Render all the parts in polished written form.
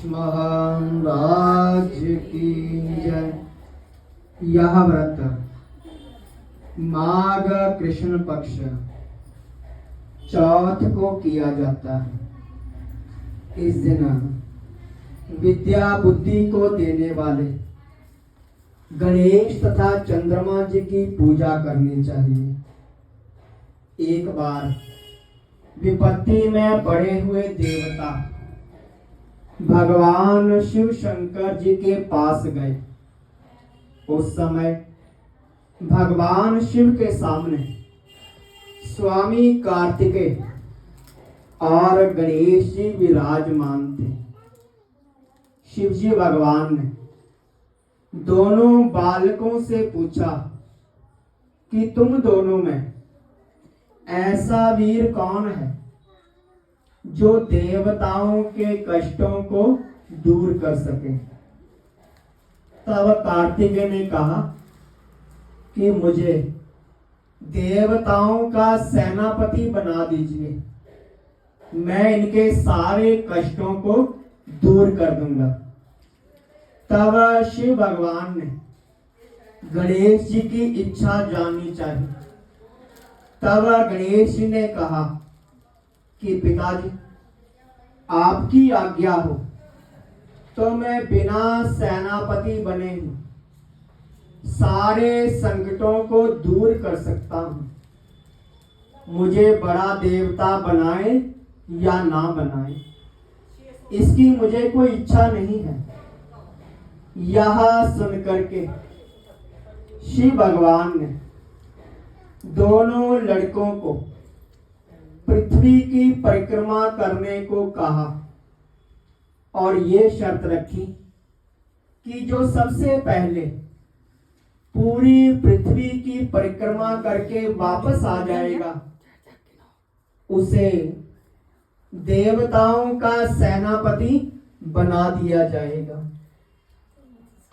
महान राज्य की जय। यह व्रत माघ कृष्ण पक्ष चौथ को किया जाता है। इस दिन विद्या बुद्धि को देने वाले गणेश तथा चंद्रमा जी की पूजा करनी चाहिए। एक बार विपत्ति में पड़े हुए देवता भगवान शिव शंकर जी के पास गए। उस समय भगवान शिव के सामने स्वामी कार्तिकेय और गणेश जी विराजमान थे। शिव जी भगवान ने दोनों बालकों से पूछा कि तुम दोनों में ऐसा वीर कौन है जो देवताओं के कष्टों को दूर कर सके। तब कार्तिकेय ने कहा कि मुझे देवताओं का सेनापति बना दीजिए, मैं इनके सारे कष्टों को दूर कर दूंगा। तब शिव भगवान ने गणेश जी की इच्छा जाननी चाहिए। तब गणेश जी ने कहा कि पिताजी, आपकी आज्ञा हो तो मैं बिना सेनापति बने ही सारे संकटों को दूर कर सकता हूं। मुझे बड़ा देवता बनाए या ना बनाए, इसकी मुझे कोई इच्छा नहीं है। यह सुनकर के शिव भगवान ने दोनों लड़कों को पृथ्वी की परिक्रमा करने को कहा और ये शर्त रखी कि जो सबसे पहले पूरी पृथ्वी की परिक्रमा करके वापस आ जाएगा उसे देवताओं का सेनापति बना दिया जाएगा।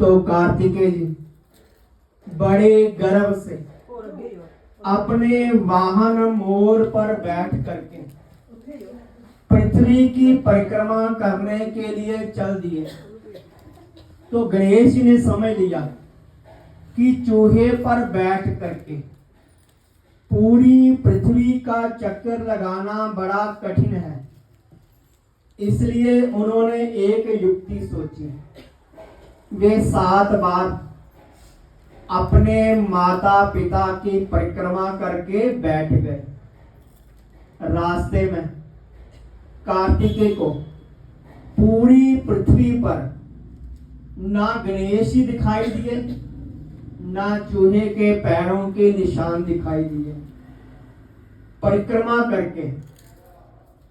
तो कार्तिकेय जी बड़े गर्व से अपने वाहन मोर पर बैठ करके पृथ्वी की परिक्रमा करने के लिए चल दिए। तो गणेश जी ने समझ लिया कि चूहे पर बैठ करके पूरी पृथ्वी का चक्कर लगाना बड़ा कठिन है। इसलिए उन्होंने एक युक्ति सोची। वे 7 बार अपने माता पिता की परिक्रमा करके बैठ गए। रास्ते में कार्तिकेय को पूरी पृथ्वी पर ना गणेश जी दिखाई दिए, ना चूहे के पैरों के निशान दिखाई दिए। परिक्रमा करके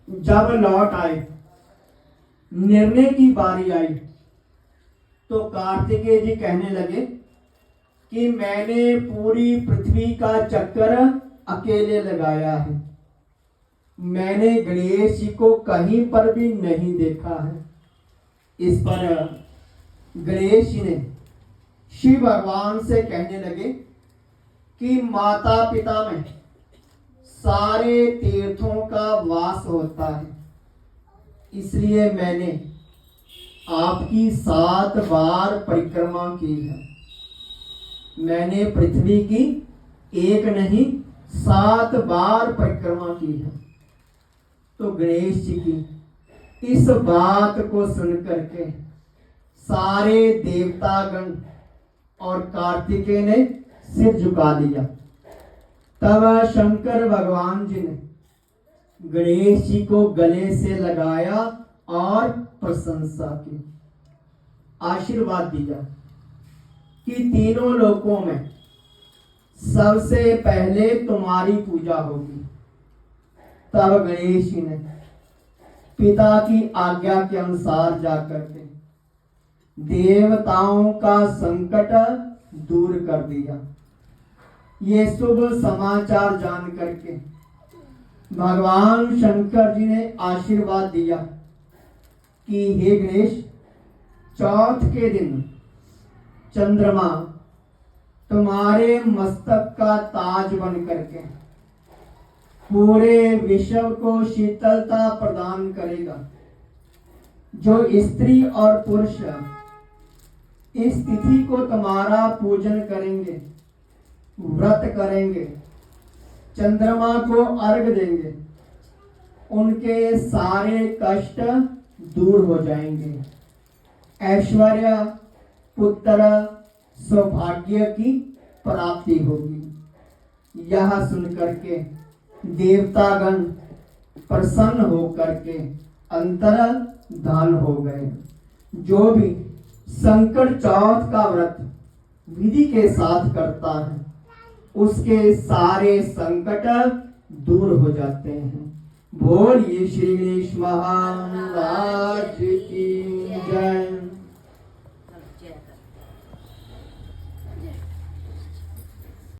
जब लौट आए, निर्णय की बारी आई, तो कार्तिकेय जी कहने लगे कि मैंने पूरी पृथ्वी का चक्कर अकेले लगाया है, मैंने गणेश जी को कहीं पर भी नहीं देखा है। इस पर गणेश जी ने शिव भगवान से कहने लगे कि माता पिता में सारे तीर्थों का वास होता है, इसलिए मैंने आपकी 7 बार परिक्रमा की है। मैंने पृथ्वी की एक नहीं 7 बार परिक्रमा की है। तो गणेश जी की इस बात को सुनकर के सारे देवतागण और कार्तिकेय ने सिर झुका दिया। तब शंकर भगवान जी ने गणेश जी को गले से लगाया और प्रशंसा की, आशीर्वाद दिया कि तीनों लोकों में सबसे पहले तुम्हारी पूजा होगी। तब गणेश जी ने पिता की आज्ञा के अनुसार जाकर के देवताओं का संकट दूर कर दिया। ये शुभ समाचार जान करके भगवान शंकर जी ने आशीर्वाद दिया कि हे गणेश, चौथ के दिन चंद्रमा तुम्हारे मस्तक का ताज बन करके पूरे विश्व को शीतलता प्रदान करेगा। जो स्त्री और पुरुष इस तिथि को तुम्हारा पूजन करेंगे, व्रत करेंगे, चंद्रमा को अर्घ देंगे, उनके सारे कष्ट दूर हो जाएंगे। ऐश्वर्य, पुत्र, सौभाग्य की प्राप्ति होगी। यह सुनकर के देवतागण प्रसन्न होकर के अंतर्धान हो गए। जो भी संकट चौथ का व्रत विधि के साथ करता है, उसके सारे संकट दूर हो जाते हैं। बोलिए श्री गणेश महाराज की जय।